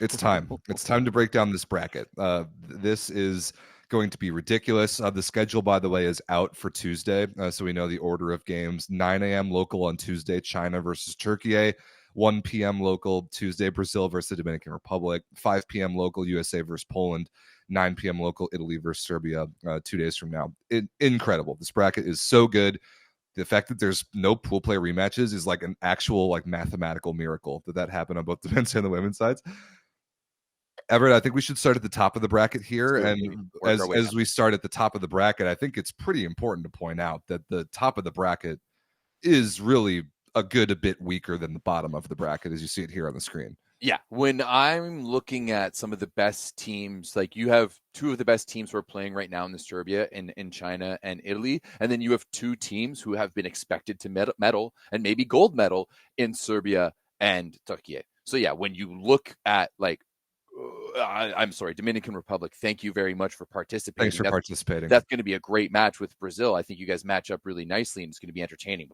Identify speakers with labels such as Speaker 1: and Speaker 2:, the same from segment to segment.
Speaker 1: It's time. It's time to break down this bracket. This is going to be ridiculous. The schedule, by the way, is out for Tuesday, so we know the order of games. 9 a.m. local on Tuesday, China versus Turkey. 1 p.m. local Tuesday, Brazil versus the Dominican Republic. 5 p.m. local, USA versus Poland. 9 p.m. local, Italy versus Serbia 2 days from now. Incredible. This bracket is so good. The fact that there's no pool play rematches is like an actual like mathematical miracle that happened on both the men's and the women's sides. Everett, I think we should start at the top of the bracket here. And as we start at the top of the bracket, I think it's pretty important to point out that the top of the bracket is really a bit weaker than the bottom of the bracket, as you see it here on the screen.
Speaker 2: Yeah, when I'm looking at some of the best teams, like you have two of the best teams who are playing right now in the Serbia in China and Italy, and then you have two teams who have been expected to medal and maybe gold medal in Serbia and Turkey. So yeah, when you look at like, I'm sorry, Dominican Republic, thank you very much for participating.
Speaker 1: Thanks for participating.
Speaker 2: That's going to be a great match with Brazil. I think you guys match up really nicely and it's going to be entertaining.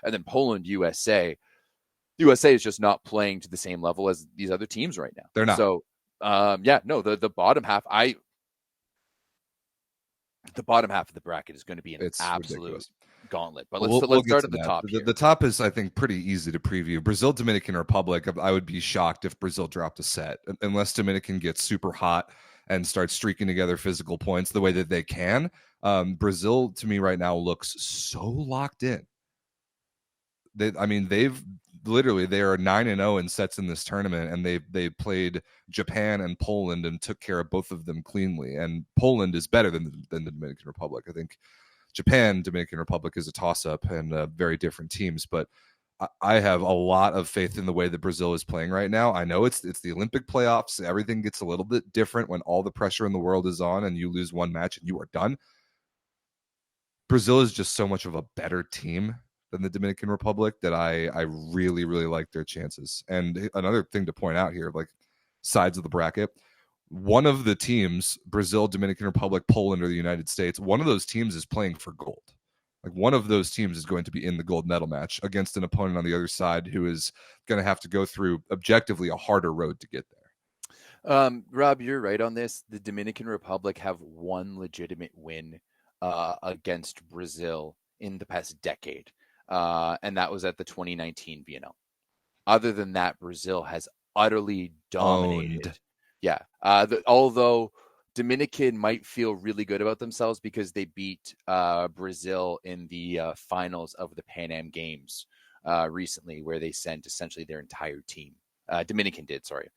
Speaker 2: And then Poland, USA is just not playing to the same level as these other teams right now.
Speaker 1: They're not.
Speaker 2: So, the bottom half, the bottom half of the bracket is going to be an absolute ridiculous gauntlet. But let's start at the top.
Speaker 1: The top is, I think, pretty easy to preview. Brazil, Dominican Republic. I would be shocked if Brazil dropped a set unless Dominican gets super hot and starts streaking together physical points the way that they can. Brazil, to me, right now looks so locked in. They are 9-0 in sets in this tournament, and they played Japan and Poland and took care of both of them cleanly. And Poland is better than the Dominican Republic. I think Japan, Dominican Republic is a toss-up and very different teams, but I have a lot of faith in the way that Brazil is playing right now. I know it's the Olympic playoffs. Everything gets a little bit different when all the pressure in the world is on and you lose one match and you are done. Brazil is just so much of a better team than the Dominican Republic that I really, really like their chances. And another thing to point out here, like sides of the bracket, one of the teams, Brazil, Dominican Republic, Poland, or the United States, one of those teams is playing for gold. Like one of those teams is going to be in the gold medal match against an opponent on the other side who is going to have to go through objectively a harder road to get there.
Speaker 2: Rob, you're right on this. The Dominican Republic have one legitimate win against Brazil in the past decade. And that was at the 2019 BNL. Other than that, Brazil has utterly dominated.
Speaker 1: Owned.
Speaker 2: Yeah. Although Dominican might feel really good about themselves because they beat Brazil in the finals of the Pan Am Games recently, where they sent essentially their entire team. Dominican did, sorry.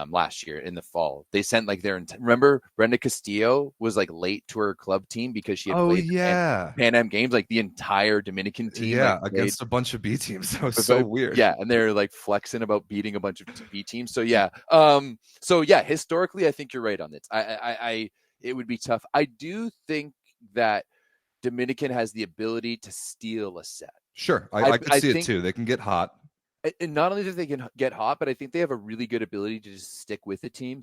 Speaker 2: Last year in the fall, they sent like remember Brenda Castillo was like late to her club team because she had played Pan Am Games, like the entire Dominican team.
Speaker 1: Yeah, like, against a bunch of B teams. That was so weird.
Speaker 2: Yeah, and they're like flexing about beating a bunch of B teams. So yeah, historically, I think you're right on this. It would be tough. I do think that Dominican has the ability to steal a set.
Speaker 1: Sure, I can see it too. They can get hot.
Speaker 2: And not only do they can get hot, but I think they have a really good ability to just stick with the team,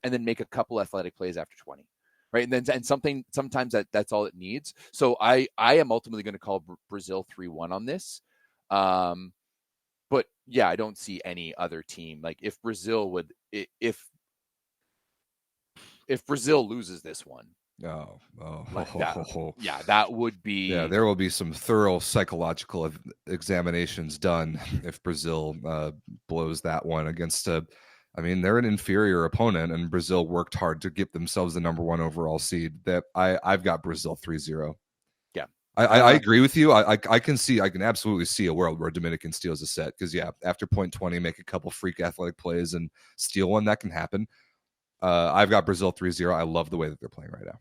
Speaker 2: and then make a couple athletic plays after 20, right? And sometimes that's all it needs. So I am ultimately going to call Brazil 3-1 on this. But yeah, I don't see any other team like if Brazil loses this one. That would be.
Speaker 1: Yeah, there will be some thorough psychological examinations done if Brazil blows that one against they're an inferior opponent, and Brazil worked hard to get themselves the number 1 overall seed. That I've got Brazil 3-0.
Speaker 2: Yeah,
Speaker 1: I agree with you. I can absolutely see a world where Dominican steals a set because after point 20, make a couple freak athletic plays and steal one. That can happen. I've got Brazil 3-0. I love the way that they're playing right now.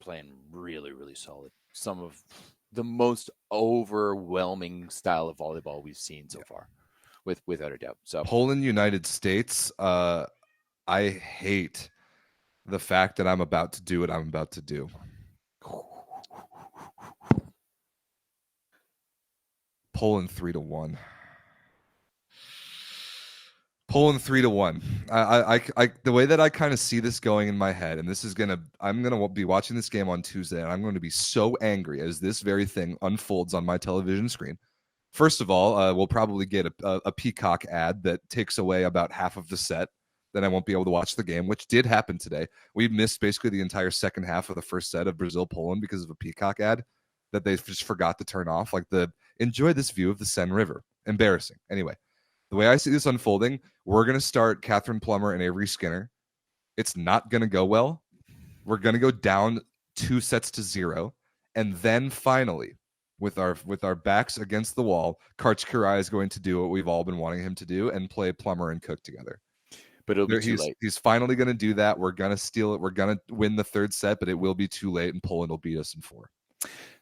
Speaker 2: Playing really, really solid. Some of the most overwhelming style of volleyball we've seen so far, without a doubt. So
Speaker 1: Poland, United States. I hate the fact that I'm about to do what I'm about to do. Poland 3-1. Poland 3-1. I the way that I kind of see this going in my head, and I'm gonna be watching this game on Tuesday, and I'm going to be so angry as this very thing unfolds on my television screen. First of all, we'll probably get a Peacock ad that takes away about half of the set. Then I won't be able to watch the game, which did happen today. We missed basically the entire second half of the first set of Brazil-Poland because of a Peacock ad that they just forgot to turn off. Like enjoy this view of the Seine River. Embarrassing. Anyway, the way I see this unfolding, we're going to start Catherine Plummer and Avery Skinner. It's not going to go well. We're going to go down 2-0. And then finally, with our backs against the wall, Karch Kurai is going to do what we've all been wanting him to do and play Plummer and Cook together.
Speaker 2: But it'll be too late.
Speaker 1: He's finally going to do that. We're going to steal it. We're going to win the third set, but it will be too late, and Poland will beat us in 4.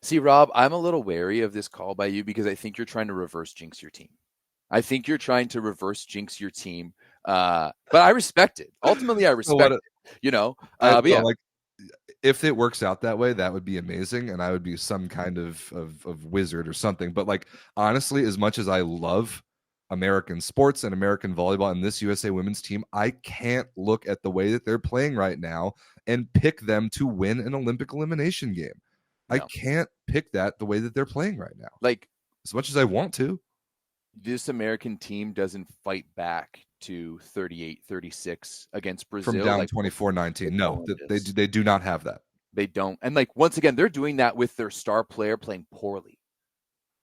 Speaker 2: See, Rob, I'm a little wary of this call by you because I think you're trying to reverse jinx your team. But I respect it. Ultimately, I respect it. But yeah.
Speaker 1: Like, if it works out that way, that would be amazing, and I would be some kind of wizard or something. But like, honestly, as much as I love American sports and American volleyball and this USA women's team, I can't look at the way that they're playing right now and pick them to win an Olympic elimination game. No. I can't pick that the way that they're playing right now.
Speaker 2: Like,
Speaker 1: as much as I want to.
Speaker 2: This American team doesn't fight back to 38-36 against Brazil.
Speaker 1: From down 24-19. No, they do not have that.
Speaker 2: They don't. And like, once again, they're doing that with their star player playing poorly.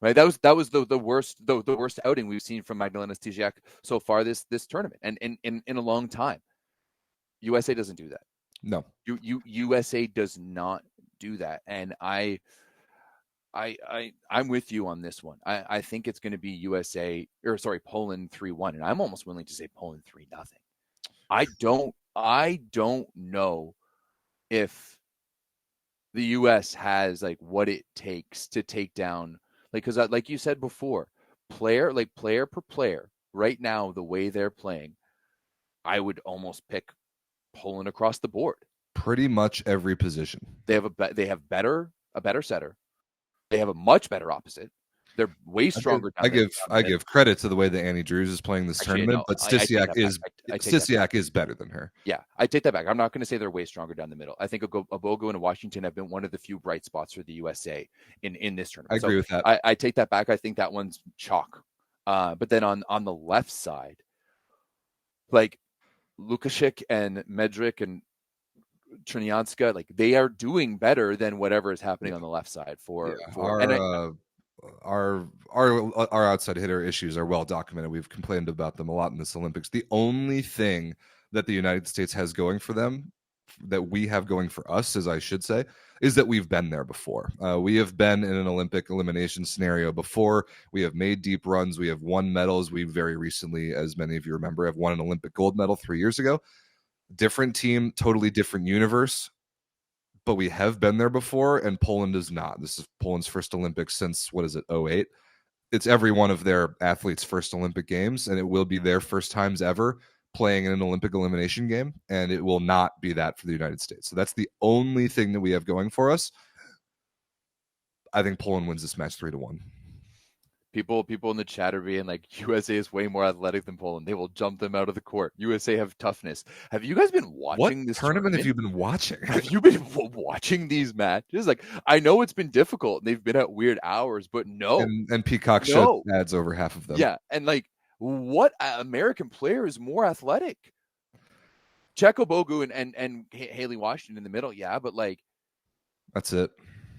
Speaker 2: Right? That was the worst outing we've seen from Magdalena Stysiak so far this tournament and in a long time. USA doesn't do that.
Speaker 1: No.
Speaker 2: USA does not do that. And I'm with you on this one. I think it's going to be Poland 3-1, and I'm almost willing to say Poland 3-0. I don't know if the US has like what it takes to take down, like, because like you said before, player per player right now, the way they're playing, I would almost pick Poland across the board.
Speaker 1: Pretty much every position.
Speaker 2: They have a better setter. They have a much better opposite. They're way stronger.
Speaker 1: I give credit to the way that Annie Drews is playing this tournament, but Stysiak is better than her.
Speaker 2: Yeah, I take that back. I'm not going to say they're way stronger down the middle. I think Abogo and Washington have been one of the few bright spots for the USA in this tournament.
Speaker 1: I agree with that.
Speaker 2: I take that back. I think that one's chalk. But then on the left side, like Lukashik and Medrick and Trinianska, like they are doing better than whatever is happening on the left side
Speaker 1: our outside hitter issues are well documented. We've complained about them a lot in this Olympics. The only thing that the United States has going for them, that we have going for us, as I should say, is that we've been there before. We have been in an Olympic elimination scenario before. We have made deep runs. We have won medals. We very recently, as many of you remember, have won an Olympic gold medal 3 years ago. Different team, totally different universe, but we have been there before, and Poland is not. This is Poland's first Olympics since, 2008? It's every one of their athletes' first Olympic games, and it will be their first times ever playing in an Olympic elimination game, and it will not be that for the United States. So that's the only thing that we have going for us. I think Poland wins this match 3-1.
Speaker 2: People in the chat are being like, USA is way more athletic than Poland. They will jump them out of the court. USA have toughness. Have you guys been watching this tournament?
Speaker 1: Have you been watching?
Speaker 2: Have you been watching these matches? Like, I know it's been difficult and they've been at weird hours, but no.
Speaker 1: And Peacock showed ads over half of them.
Speaker 2: Yeah, and like, what American player is more athletic? Checo Bogu and Haley Washington in the middle, yeah, but like,
Speaker 1: that's it.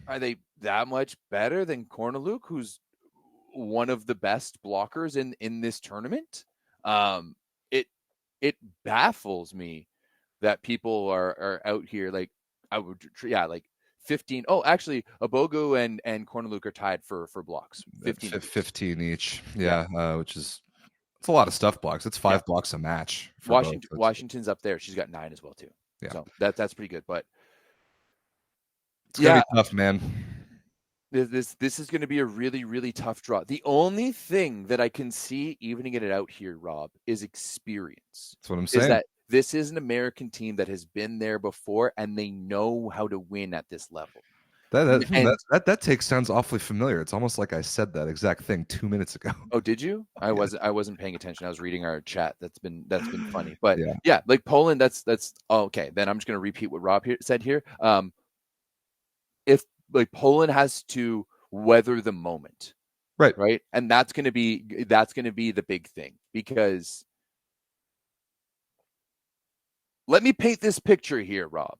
Speaker 2: Are they that much better than Korneluk, who's one of the best blockers in this tournament? It baffles me that people are out here like, like 15. Oh, actually, Abogo and Korneluk are tied for blocks.
Speaker 1: 15 each. Yeah. Which is, it's a lot of stuff blocks. It's 5 blocks a match.
Speaker 2: Washington's up there. She's got 9 as well too. Yeah. So that's pretty good. But
Speaker 1: it's gonna be tough, man.
Speaker 2: This is going to be a really, really tough draw. The only thing that I can see evening it out here, Rob, is experience.
Speaker 1: That's what I'm saying.
Speaker 2: Is that this is an American team that has been there before, and they know how to win at this level.
Speaker 1: That take sounds awfully familiar. It's almost like I said that exact thing 2 minutes ago.
Speaker 2: Oh, did you? I wasn't paying attention. I was reading our chat. That's been funny. But yeah, like Poland. That's okay. Then I'm just going to repeat what Rob said here. If like Poland has to weather the moment, right? And that's going to be the big thing, because let me paint this picture here, Rob.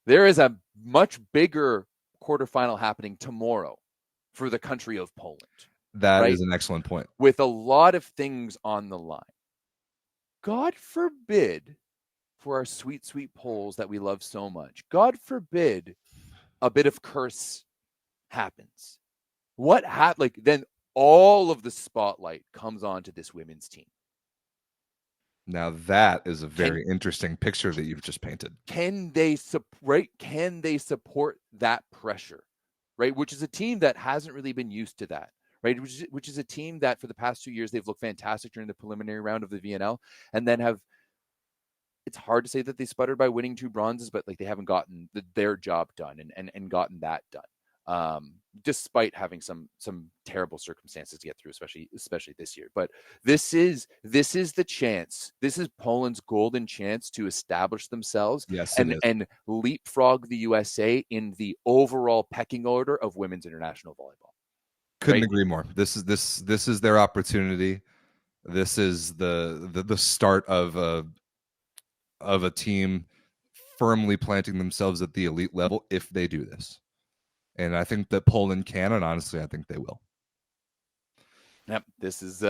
Speaker 2: There is a much bigger quarterfinal happening tomorrow for the country of Poland.
Speaker 1: That
Speaker 2: right?
Speaker 1: is an excellent point.
Speaker 2: With a lot of things on the line. God forbid, for our sweet, sweet Poles that we love so much, God forbid a bit of curse happens. What happened? Like, then all of the spotlight comes onto this women's team.
Speaker 1: Now that is a very interesting picture that you've just painted.
Speaker 2: Can they support that pressure? Right, which is a team that hasn't really been used to that. Right, which is a team that for the past 2 years they've looked fantastic during the preliminary round of the VNL, and then have. It's hard to say that they sputtered by winning 2 bronzes, but like they haven't gotten their job done and gotten that done. Despite having some terrible circumstances to get through, especially this year. But this is the chance. This is Poland's golden chance to establish themselves and leapfrog the USA in the overall pecking order of women's international volleyball.
Speaker 1: Couldn't agree more. This is their opportunity. This is the start of a team firmly planting themselves at the elite level if they do this. And I think that Poland can, and honestly, I think they will.
Speaker 2: Yep, this is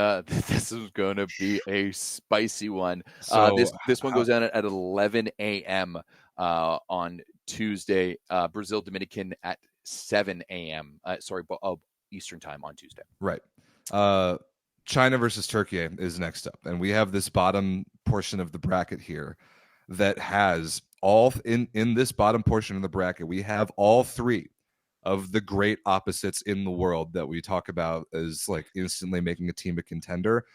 Speaker 2: going to be a spicy one.
Speaker 1: So
Speaker 2: this one goes down at 11 a.m. On Tuesday. Brazil Dominican at 7 a.m. Eastern time on Tuesday.
Speaker 1: Right. China versus Turkey is next up, and we have this bottom portion of the bracket here that has all in this bottom portion of the bracket. We have all 3 of the great opposites in the world that we talk about as like instantly making a team a contender,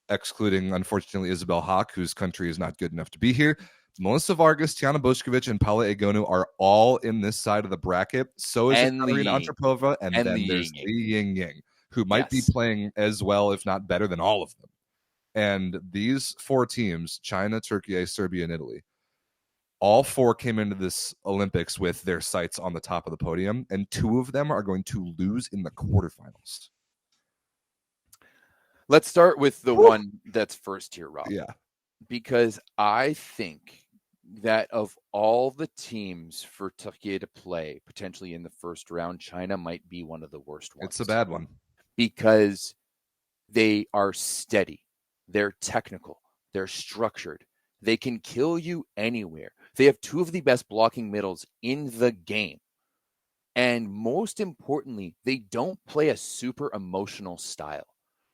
Speaker 1: excluding, unfortunately, Isabel Haak, whose country is not good enough to be here. Melissa Vargas, Tiana Bošković, and Paula Egonu are all in this side of the bracket. So is Katarina Antropova, and then there's Li Yingying, who might be playing as well, if not better than all of them. And these 4 teams, China, Turkey, Serbia, and Italy, all 4 came into this Olympics with their sights on the top of the podium, and 2 of them are going to lose in the quarterfinals.
Speaker 2: Let's start with the one that's first here, Rob.
Speaker 1: Yeah.
Speaker 2: Because I think that of all the teams for Turkey to play potentially in the first round, China might be one of the worst ones.
Speaker 1: It's a bad one.
Speaker 2: Because they are steady. They're technical. They're structured. They can kill you anywhere. They have 2 of the best blocking middles in the game. And most importantly, they don't play a super emotional style,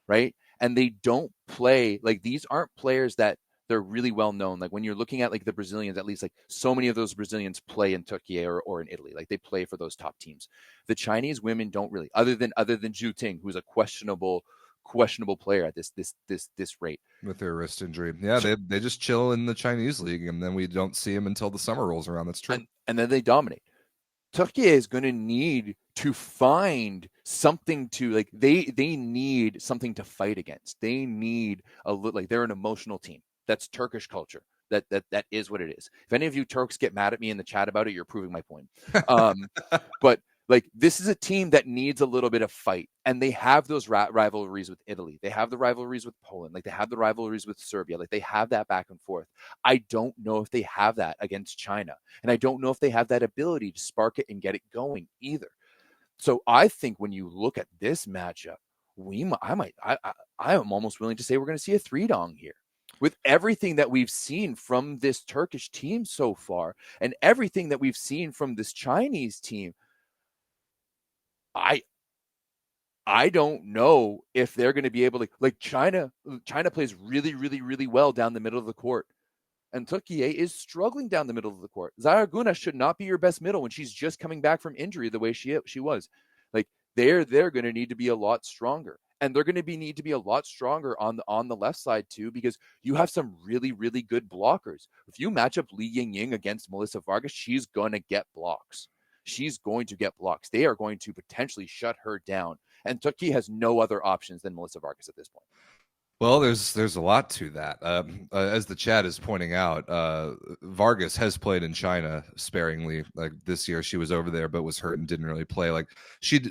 Speaker 2: right? And they don't play, like, these aren't players that they're really well known. Like when you're looking at like the Brazilians, at least like so many of those Brazilians play in Turkey or in Italy. Like they play for those top teams. The Chinese women don't really, other than Zhu Ting, who's a questionable player at this rate
Speaker 1: with their wrist injury. Yeah, they just chill in the Chinese league, and then we don't see them until the summer rolls around. That's true.
Speaker 2: And then they dominate. Turkey is going to need to find something to like. They need something to fight against. They need they're an emotional team. That's Turkish culture. That is what it is. If any of you Turks get mad at me in the chat about it, you're proving my point. But like, this is a team that needs a little bit of fight, and they have those rivalries with Italy. They have the rivalries with Poland. Like they have the rivalries with Serbia. Like they have that back and forth. I don't know if they have that against China, and I don't know if they have that ability to spark it and get it going either. So I think when you look at this matchup, I am almost willing to say we're going to see a 3-dong here. With everything that we've seen from this Turkish team so far, and everything that we've seen from this Chinese team, I don't know if they're going to be able to, like, China plays really, really, really well down the middle of the court. And Turkey is struggling down the middle of the court. Zaraguna should not be your best middle when she's just coming back from injury the way she was. Like, they're going to need to be a lot stronger. And they're going to need to be a lot stronger on the left side too, because you have some really, really good blockers. If you match up Li Yingying against Melissa Vargas, she's going to get blocks. She's going to get blocks. They are going to potentially shut her down. And Turkey has no other options than Melissa Vargas at this point.
Speaker 1: Well, there's a lot to that. As the chat is pointing out, Vargas has played in China sparingly. Like this year, she was over there, but was hurt and didn't really play. Like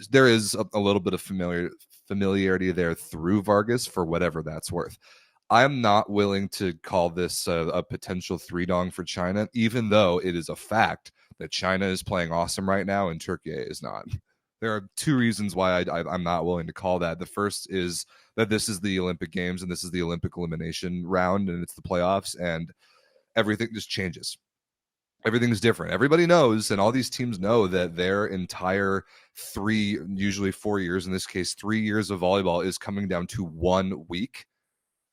Speaker 1: there is a little bit of familiarity there through Vargas for whatever that's worth. I'm not willing to call this a potential three-dong for China, even though it is a fact that China is playing awesome right now and Turkey is not. There are two reasons why I'm not willing to call that. The first is that this is the Olympic Games and this is the Olympic elimination round and it's the playoffs and everything just changes. Everything's different. Everybody knows, and all these teams know that their entire usually 4 years, in this case, 3 years of volleyball is coming down to 1 week.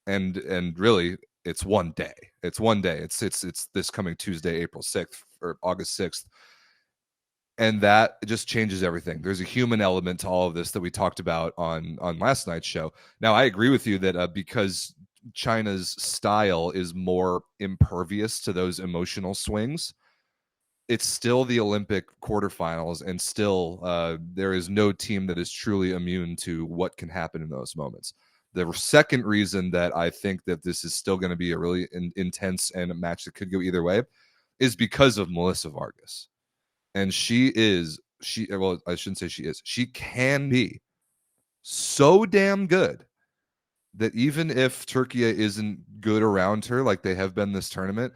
Speaker 1: And really it's one day. It's one day. It's this coming Tuesday, April 6th or August 6th. And that just changes everything. There's a human element to all of this that we talked about on last night's show. Now, I agree with you that because China's style is more impervious to those emotional swings, it's still the Olympic quarterfinals, and still there is no team that is truly immune to what can happen in those moments. The second reason that I think that this is still going to be a really intense and a match that could go either way is because of Melissa Vargas. And she can be so damn good that even if Turkey isn't good around her like they have been this tournament,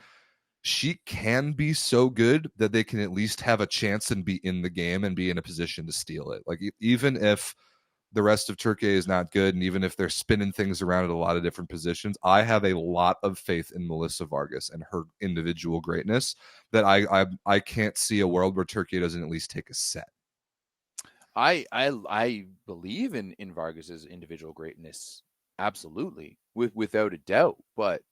Speaker 1: she can be so good that they can at least have a chance and be in the game and be in a position to steal it. Like even if the rest of Turkey is not good, and even if they're spinning things around at a lot of different positions, I have a lot of faith in Melissa Vargas and her individual greatness that I can't see a world where Turkey doesn't at least take a set.
Speaker 2: I believe in Vargas's individual greatness, absolutely, without a doubt. But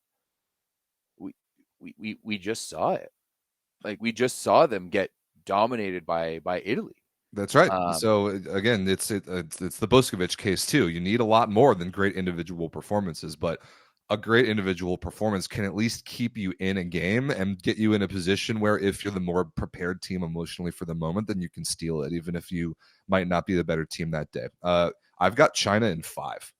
Speaker 2: we just saw it. Like we just saw them get dominated by Italy.
Speaker 1: That's right. So again, it's the Boskovic case too. You need a lot more than great individual performances, but a great individual performance can at least keep you in a game and get you in a position where if you're the more prepared team emotionally for the moment, then you can steal it, even if you might not be the better team that day. I've got China in 5.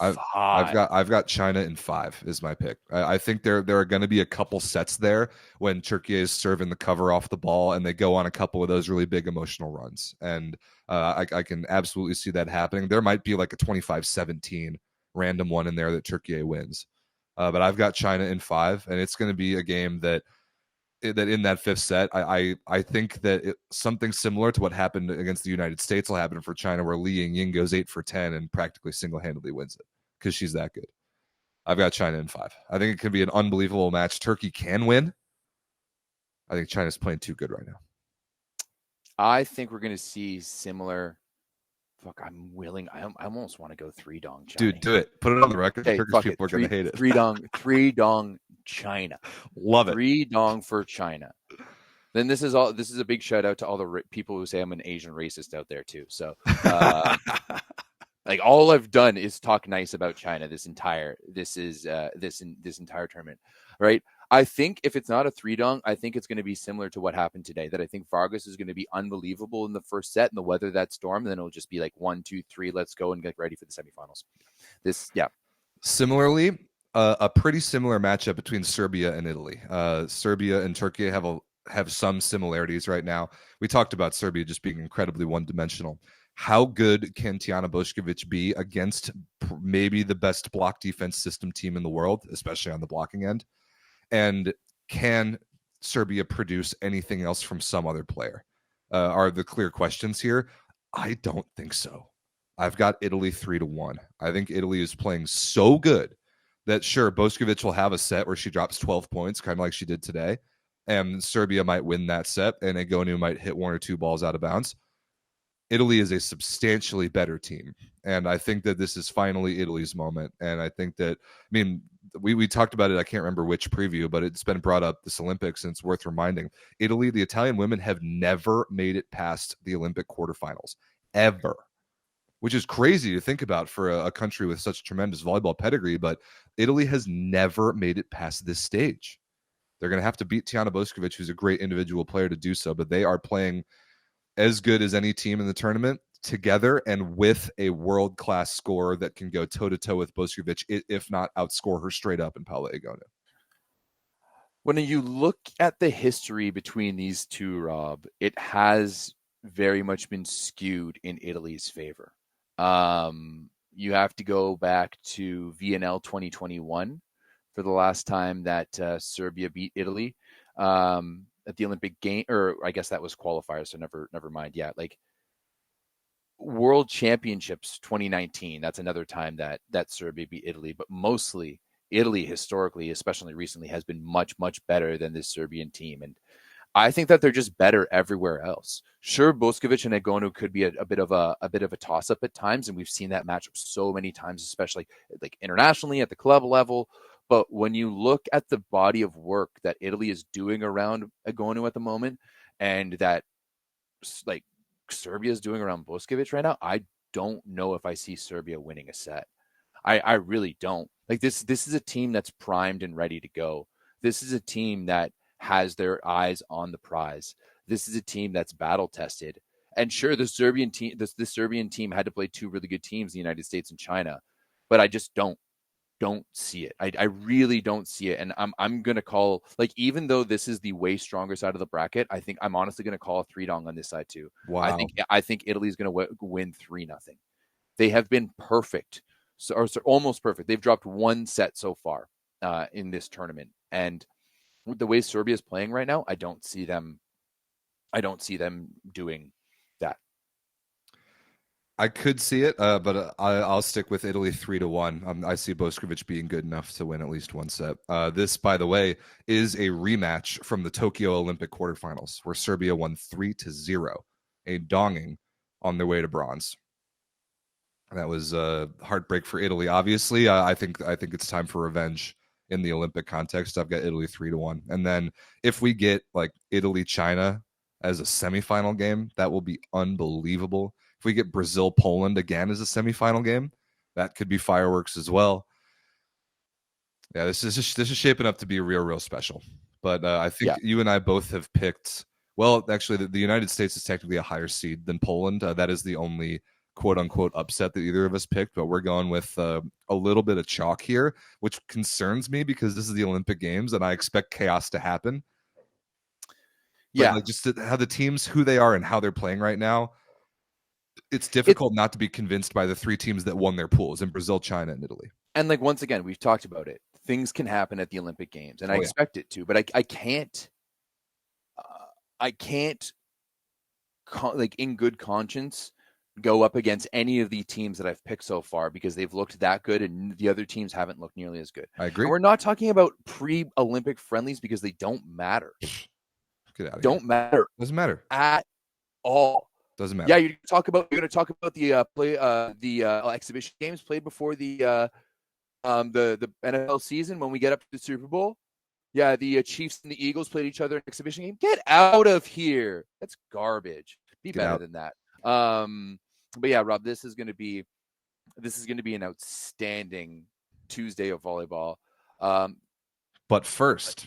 Speaker 1: I've got China in 5 is my pick. I think there are going to be a couple sets there when Turkey is serving the cover off the ball and they go on a couple of those really big emotional runs. And I can absolutely see that happening. There might be like a 25-17 random one in there that Turkey wins. But I've got China in 5, and it's going to be a game that in that 5th set, I think that something similar to what happened against the United States will happen for China, where Li Yingying goes 8 for 10 and practically single-handedly wins it because she's that good. I've got China in 5. I think it could be an unbelievable match. Turkey can win. I think China's playing too good right now.
Speaker 2: I think we're going to see similar. Fuck, I'm willing. I almost want to go 3-dong China.
Speaker 1: Dude, do it. Put it on the record.
Speaker 2: Okay,
Speaker 1: Turkish people are going to hate it.
Speaker 2: 3-dong China.
Speaker 1: Love it.
Speaker 2: 3-dong for China. Then this is a big shout out to all the people who say I'm an Asian racist out there too. So, like all I've done is talk nice about China this entire tournament, right? I think if it's not a 3-dong, I think it's going to be similar to what happened today. That I think Vargas is going to be unbelievable in the first set and the weather that storm. And then it'll just be like 1, 2, 3, let's go and get ready for the semifinals.
Speaker 1: Similarly, a pretty similar matchup between Serbia and Italy. Serbia and Turkey have some similarities right now. We talked about Serbia just being incredibly one-dimensional. How good can Tijana Boskovic be against maybe the best block defense system team in the world, especially on the blocking end? And can Serbia produce anything else from some other player? Are the clear questions here? I don't think so. I've got Italy 3-1. I think Italy is playing so good that sure, Boskovic will have a set where she drops 12 points, kind of like she did today. And Serbia might win that set, and Egonu might hit 1 or 2 balls out of bounds. Italy is a substantially better team. And I think that this is finally Italy's moment. And I think that, we talked about it, I can't remember which preview, but it's been brought up this Olympics, and it's worth reminding. Italy, the Italian women have never made it past the Olympic quarterfinals, ever, which is crazy to think about for a country with such tremendous volleyball pedigree. But Italy has never made it past this stage. They're going to have to beat Tijana Boskovic, who's a great individual player, to do so, but they are playing as good as any team in the tournament. together and with a world-class scorer that can go toe-to-toe with Boskovic, if not outscore her straight up in Paula Egonu.
Speaker 2: When you look at the history between these two, Rob, it has very much been skewed in Italy's favor. You have to go back to VNL 2021 for the last time that Serbia beat Italy at the Olympic game, or I guess that was qualifiers, so never mind. Yeah, like World Championships 2019. That's another time that Serbia beat Italy, but mostly Italy historically, especially recently, has been much better than this Serbian team, and I think that they're just better everywhere else. Sure, Boskovic and Egonu could be a bit of a toss up at times, and we've seen that matchup so many times, especially like internationally at the club level. But when you look at the body of work that Italy is doing around Egonu at the moment, and that like Serbia is doing around Boskovic right now, I don't know if I see Serbia winning a set. I really don't. Like this is a team that's primed and ready to go. This is a team that has their eyes on the prize. This is a team that's battle tested. And sure, the Serbian team had to play two really good teams, the United States and China, but I just don't see it. I really don't see it. And I'm gonna call, like, even though this is the way stronger side of the bracket, I think I'm honestly gonna call a 3-0 on this side too.
Speaker 1: Wow.
Speaker 2: I think Italy's gonna win 3-0. They have been perfect, so almost perfect. They've dropped one set so far in this tournament, and with the way Serbia is playing right now, I don't see them doing that.
Speaker 1: I could see it, but I'll stick with Italy 3-1. I see Boskovic being good enough to win at least one set. This, by the way, is a rematch from the Tokyo Olympic quarterfinals, where Serbia won 3-0, a donging on their way to bronze. That was a heartbreak for Italy. Obviously, I think it's time for revenge in the Olympic context. I've got Italy 3-1, and then if we get like Italy China as a semifinal game, that will be unbelievable. If we get Brazil Poland again as a semifinal game, that could be fireworks as well. Yeah, this is shaping up to be real special. But I think you and I both have picked. Well, actually, the United States is technically a higher seed than Poland. That is the only quote unquote upset that either of us picked. But we're going with a little bit of chalk here, which concerns me because this is the Olympic Games and I expect chaos to happen. But like just how the teams, who they are and how they're playing right now, it's difficult not to be convinced by the three teams that won their pools in Brazil, China, and Italy.
Speaker 2: And like, once again, we've talked about it. Things can happen at the Olympic Games, and I expect it to, but I can't like in good conscience go up against any of the teams that I've picked so far because they've looked that good and the other teams haven't looked nearly as good.
Speaker 1: I agree.
Speaker 2: And we're not talking about pre-Olympic friendlies because they don't matter.
Speaker 1: Get out of
Speaker 2: don't
Speaker 1: here.
Speaker 2: matter.
Speaker 1: Doesn't matter
Speaker 2: at all.
Speaker 1: Doesn't matter.
Speaker 2: Yeah, you're going to talk about the exhibition games played before the NFL season when we get up to the Super Bowl. Yeah, the Chiefs and the Eagles played each other in an exhibition game. Get out of here. That's garbage. Be better than that. But yeah, Rob, this is going to be an outstanding Tuesday of volleyball.
Speaker 1: But first,